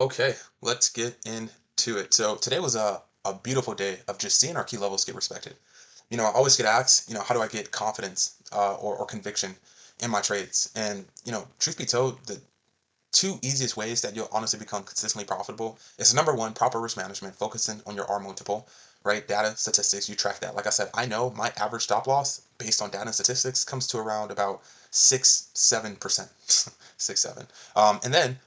Okay, let's get into it. So today was a beautiful day of just seeing our key levels get respected. I always get asked, how do I get confidence or conviction in my trades? And, truth be told, the two easiest ways that you'll honestly become consistently profitable is number one, proper risk management, focusing on your R multiple, right? Data, statistics, you track that. Like I said, I know my average stop loss based on data and statistics comes to around about 6-7%. 6-7. And then,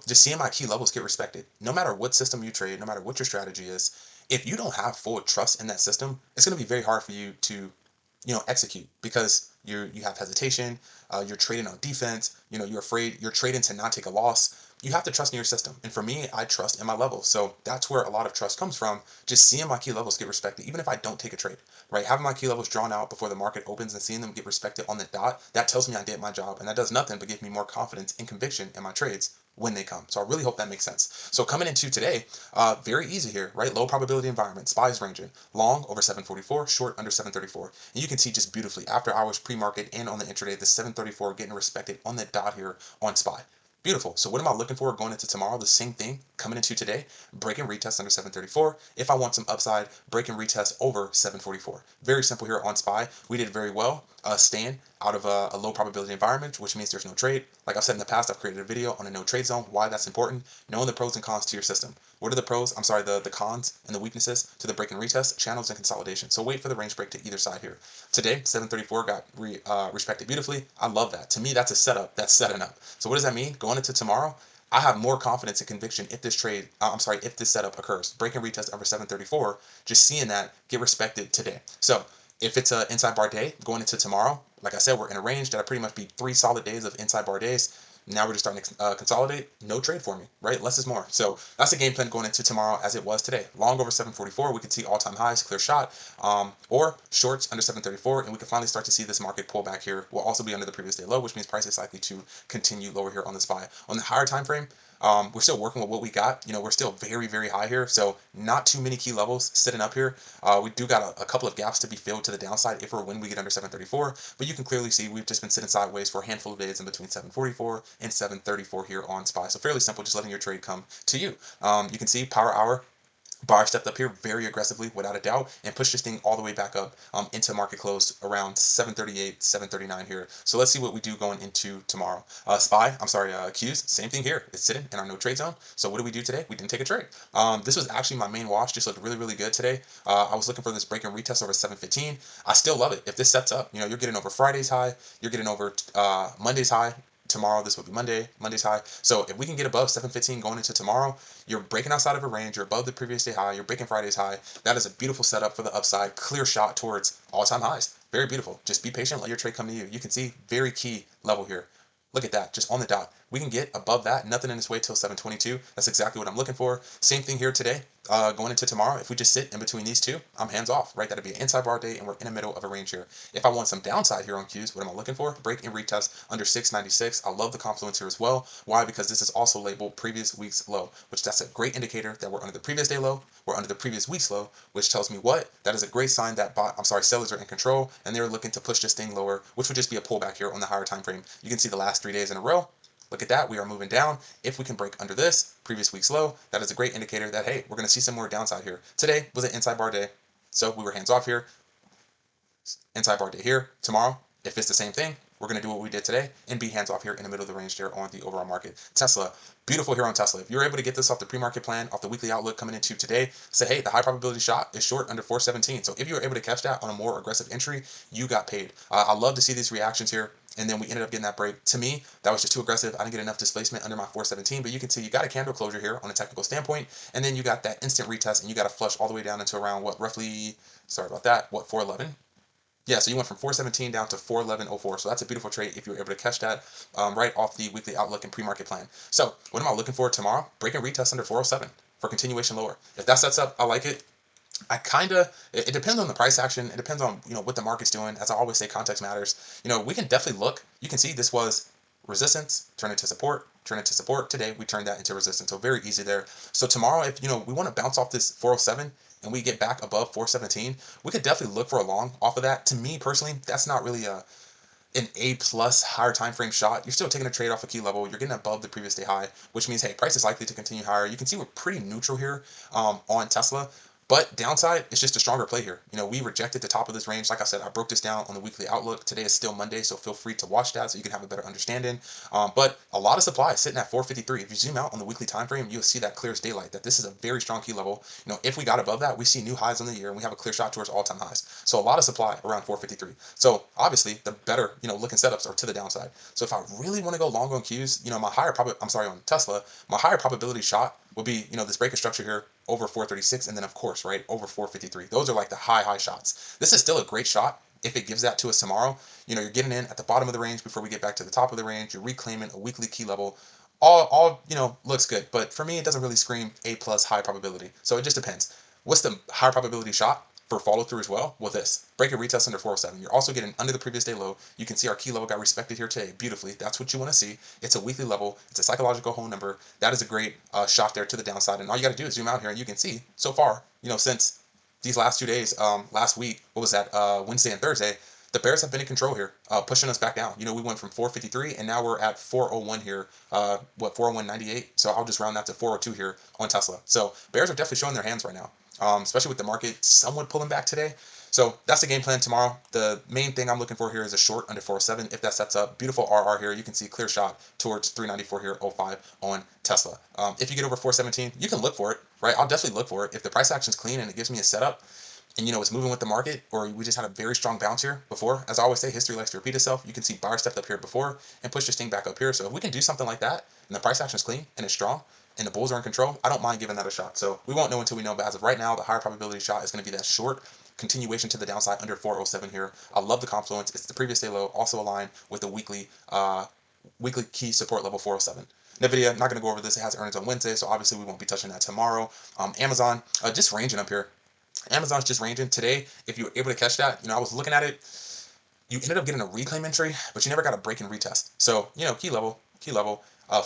just seeing my key levels get respected. No matter what system you trade, no matter what your strategy is, if you don't have full trust in that system, it's going to be very hard for you to execute because you have hesitation, you're trading on defense, you're afraid, you're trading to not take a loss. You have to trust in your system, and for me, I trust in my levels. So that's where a lot of trust comes from, just seeing my key levels get respected even if I don't take a trade, right? Having my key levels drawn out before the market opens and seeing them get respected on the dot, that tells me I did my job, and that does nothing but give me more confidence and conviction in my trades when they come. So I really hope that makes sense. So coming into today, very easy here, right? Low probability environment, SPY's ranging long over 744, short under 734. And you can see just beautifully after hours, pre-market, and on the intraday, the 734 getting respected on the dot here on SPY. Beautiful. So what am I looking for going into tomorrow? The same thing coming into today, break and retest under 734. If I want some upside, break and retest over 744. Very simple here on SPY. We did very well, staying out of a low probability environment, which means there's no trade. Like I've said in the past, I've created a video on a no trade zone, why that's important, knowing the pros and cons to your system. What are the pros? I'm sorry, the cons and the weaknesses to the break and retest, channels and consolidation. So wait for the range break to either side here. Today, 734 got respected beautifully. I love that. To me, that's a setup. That's setting up. So what does that mean? Going into tomorrow, I have more confidence and conviction if this trade, if this setup occurs. Break and retest over 734, just seeing that get respected today. So if it's an inside bar day going into tomorrow, like I said, we're in a range that'll pretty much be 3 solid days of inside bar days. Now we're just starting to consolidate. No trade for me, right? Less is more. So that's the game plan going into tomorrow as it was today. Long over 744, we could see all-time highs, clear shot, or shorts under 734, and we can finally start to see this market pull back here. Will also be under the previous day low, which means price is likely to continue lower here on the SPY. On the higher time frame, we're still working with what we got. We're still very, very high here, so not too many key levels sitting up here. We do got a couple of gaps to be filled to the downside if or when we get under 734, but you can clearly see we've just been sitting sideways for a handful of days in between 744 and 734 here on SPY. So fairly simple, just letting your trade come to you. You can see power hour. Bar stepped up here very aggressively, without a doubt, and pushed this thing all the way back up into market close around 738, 739 here. So let's see what we do going into tomorrow. Qs, same thing here. It's sitting in our no trade zone. So what did we do today? We didn't take a trade. This was actually my main wash. Just looked really, really good today. I was looking for this break and retest over 715. I still love it. If this sets up, you're getting over Friday's high, you're getting over Monday's high. Tomorrow, this would be Monday's high. So if we can get above 715 going into tomorrow, you're breaking outside of a range, you're above the previous day high, you're breaking Friday's high. That is a beautiful setup for the upside, clear shot towards all-time highs. Very beautiful. Just be patient, let your trade come to you. You can see very key level here. Look at that, just on the dot. We can get above that, nothing in this way till 722. That's exactly what I'm looking for. Same thing here today, going into tomorrow. If we just sit in between these two, I'm hands off, right? That'd be an inside bar day, and we're in the middle of a range here. If I want some downside here on Qs, what am I looking for? Break and retest under 696. I love the confluence here as well. Why? Because this is also labeled previous week's low, which that's a great indicator that we're under the previous day low, we're under the previous week's low, which tells me what? That is a great sign that sellers are in control and they're looking to push this thing lower, which would just be a pullback here on the higher time frame. You can see the last 3 days in a row. Look at that, we are moving down. If we can break under this previous week's low, that is a great indicator that, hey, we're going to see some more downside here. Today was an inside bar day, so we were hands off here. Inside bar day here. Tomorrow, if it's the same thing, we're going to do what we did today and be hands off here in the middle of the range there on the overall market. Tesla, beautiful here on Tesla. If you're able to get this off the pre-market plan, off the weekly outlook coming into today, say, hey, the high probability shot is short under 417. So if you were able to catch that on a more aggressive entry, you got paid. I love to see these reactions here. And then we ended up getting that break. To me, that was just too aggressive. I didn't get enough displacement under my 417, but you can see you got a candle closure here on a technical standpoint, and then you got that instant retest, and you got a flush all the way down into around what, roughly, sorry about that, what, 411? Yeah, so you went from 417 down to 411.04. So that's a beautiful trade if you were able to catch that right off the weekly outlook and pre-market plan. So what am I looking for tomorrow? Break and retest under 407 for continuation lower. If that sets up, I like it. It depends on the price action. It depends on, what the market's doing. As I always say, context matters. We can definitely look. You can see this was resistance, turn it to support, turn it to support. Today, we turned that into resistance. So very easy there. So tomorrow, if, we want to bounce off this 407 and we get back above 417, we could definitely look for a long off of that. To me personally, that's not really an A plus higher time frame shot, you're still taking a trade off a key level. You're getting above the previous day high, which means, hey, price is likely to continue higher. You can see we're pretty neutral here on Tesla. But downside, it's just a stronger play here. We rejected the top of this range. Like I said, I broke this down on the weekly outlook. Today is still Monday, so feel free to watch that so you can have a better understanding. But a lot of supply is sitting at 453. If you zoom out on the weekly time frame, you'll see that clear as daylight, that this is a very strong key level. If we got above that, we see new highs on the year, and we have a clear shot towards all-time highs. So a lot of supply around 453. So obviously, the better, looking setups are to the downside. So if I really want to go long on Qs, on Tesla, my higher probability shot will be, this break of structure here over 436, and then of course, right, over 453. Those are like the high shots. This is still a great shot if it gives that to us tomorrow. You're getting in at the bottom of the range before we get back to the top of the range. You're reclaiming a weekly key level. All looks good, but for me, it doesn't really scream A plus high probability. So it just depends. What's the higher probability shot for follow through as well? Well, this break and retest under 407. You're also getting under the previous day low. You can see our key level got respected here today beautifully. That's what you want to see. It's a weekly level. It's a psychological whole number. That is a great shot there to the downside. And all you got to do is zoom out here, and you can see so far, since these last 2 days, last week, what was that, Wednesday and Thursday, the bears have been in control here, pushing us back down. We went from 453, and now we're at 401 here. 401.98. So I'll just round that to 402 here on Tesla. So bears are definitely showing their hands right now, especially with the market somewhat pulling back today. So that's the game plan tomorrow. The main thing I'm looking for here is a short under 407. If that sets up, beautiful RR here. You can see clear shot towards 394 here, 05 on Tesla. If you get over 417, you can look for it, right? I'll definitely look for it. If the price action's clean and it gives me a setup, and it's moving with the market, or we just had a very strong bounce here before. As I always say, history likes to repeat itself. You can see buyer stepped up here before and pushed this thing back up here. So if we can do something like that, and the price action is clean and it's strong, and the bulls are in control, I don't mind giving that a shot. So we won't know until we know, but as of right now, the higher probability shot is going to be that short continuation to the downside under 407 here. I love the confluence. It's the previous day low, also aligned with the weekly key support level 407. NVIDIA, I'm not going to go over this. It has earnings on Wednesday, so obviously we won't be touching that tomorrow. Amazon, just ranging up here. Amazon's just ranging today. If you were able to catch that, I was looking at it. You ended up getting a reclaim entry, but you never got a break and retest. So, key level.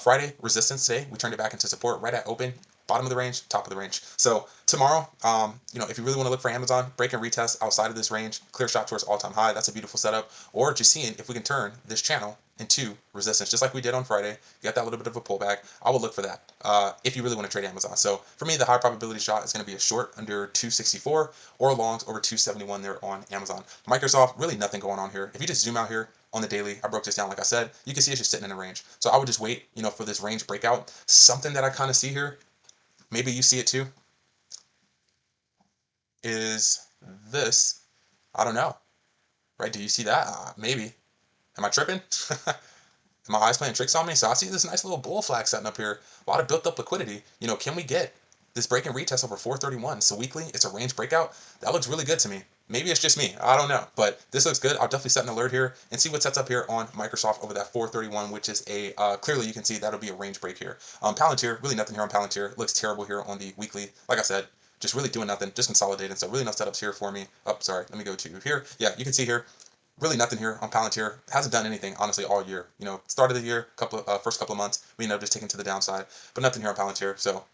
Friday, resistance today. We turned it back into support right at open. Bottom of the range, top of the range. So tomorrow, if you really want to look for Amazon, break and retest outside of this range, clear shot towards all-time high. That's a beautiful setup. Or just seeing if we can turn this channel into resistance, just like we did on Friday. You got that little bit of a pullback. I will look for that if you really want to trade Amazon. So for me, the high probability shot is going to be a short under 264 or longs over 271 there on Amazon. Microsoft, really nothing going on here. If you just zoom out here on the daily, I broke this down like I said, you can see it's just sitting in a range. So I would just wait, for this range breakout. Something that I kind of see here, maybe you see it too, is this. I don't know, right? Do you see that? Maybe. Am I tripping? My eyes playing tricks on me? So I see this nice little bull flag setting up here. A lot of built up liquidity. Can we get this break and retest over 431? So weekly, it's a range breakout. That looks really good to me. Maybe it's just me. I don't know. But this looks good. I'll definitely set an alert here and see what sets up here on Microsoft over that 431, which is a, clearly you can see that'll be a range break here. Palantir, really nothing here on Palantir. It looks terrible here on the weekly. Like I said, just really doing nothing, just consolidating. So really no setups here for me. Oh, sorry. Let me go to here. Yeah, you can see here. Really nothing here on Palantir. Hasn't done anything, honestly, all year. Start of the year, first couple of months, we ended up just taking to the downside, but nothing here on Palantir. So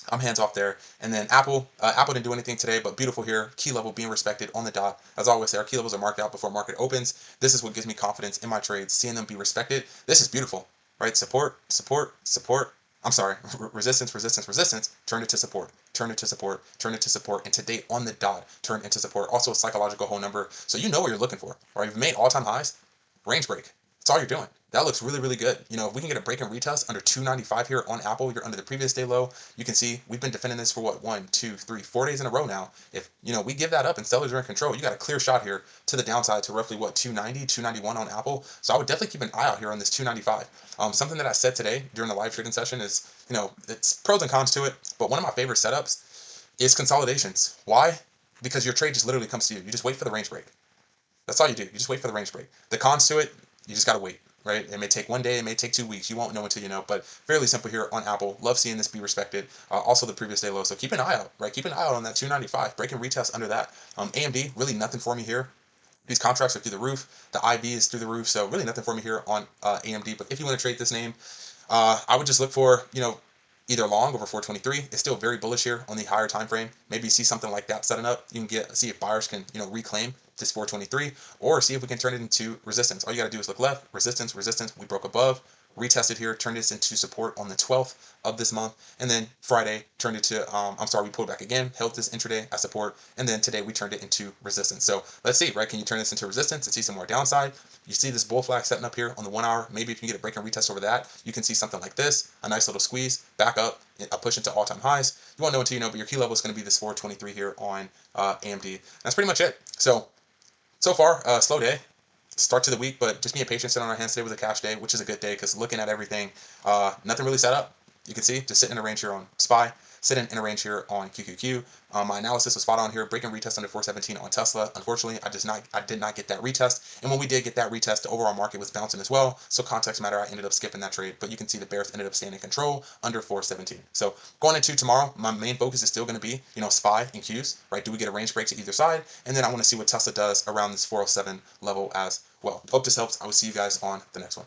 I'm hands off there. And then Apple, Apple didn't do anything today, but beautiful here. Key level being respected on the dot. As always, our key levels are marked out before market opens. This is what gives me confidence in my trades, seeing them be respected. This is beautiful, right? Support, support, support. I'm sorry, resistance, resistance, resistance, turn it to support, turn it to support, turn it to support, and today on the dot, turn into support. Also a psychological whole number, so you know what you're looking for, right? You've made all-time highs, range break. That's all you're doing. That looks really, really good. If we can get a break and retest under 295 here on Apple, you're under the previous day low. You can see we've been defending this for what, 1, 2, 3, 4 days in a row now. If, we give that up and sellers are in control, you got a clear shot here to the downside to roughly what, 290, 291 on Apple. So I would definitely keep an eye out here on this 295. Something that I said today during the live trading session is, it's pros and cons to it, but one of my favorite setups is consolidations. Why? Because your trade just literally comes to you. You just wait for the range break. That's all you do. You just wait for the range break. The cons to it, you just got to wait, right? It may take 1 day, it may take 2 weeks. You won't know until you know, but fairly simple here on Apple. Love seeing this be respected. Also the previous day low. So keep an eye out, right? Keep an eye out on that 295. Break and retest under that. AMD, really nothing for me here. These contracts are through the roof. The IB is through the roof. So really nothing for me here on AMD. But if you want to trade this name, I would just look for, either long over 423. It's still very bullish here on the higher time frame. Maybe you see something like that setting up. You can see if buyers can, reclaim this 423, or see if we can turn it into resistance. All you got to do is look left, resistance, resistance. We broke above, retested here, turned this into support on the 12th of this month, and then Friday turned it to, we pulled back again, held this intraday as support, and then today we turned it into resistance. So let's see, right? Can you turn this into resistance and see some more downside? You see this bull flag setting up here on the 1 hour. Maybe if you can get a break and retest over that, you can see something like this, a nice little squeeze, back up, a push into all-time highs. You won't know until you know, but your key level is going to be this 423 here on AMD. That's pretty much it. So far, slow day. Start to the week, but just being patient, sit on our hands today with a cash day, which is a good day because looking at everything, nothing really set up. You can see, just sitting in a range here on SPY, sitting in a range here on QQQ. My analysis was spot on here, break and retest under 417 on Tesla. Unfortunately, I did not get that retest, and when we did get that retest, the overall market was bouncing as well. So context matter, I ended up skipping that trade, but you can see the bears ended up staying in control under 417. So going into tomorrow, my main focus is still going to be, SPY and Qs, right? Do we get a range break to either side? And then I want to see what Tesla does around this 407 level as well. Hope this helps. I will see you guys on the next one.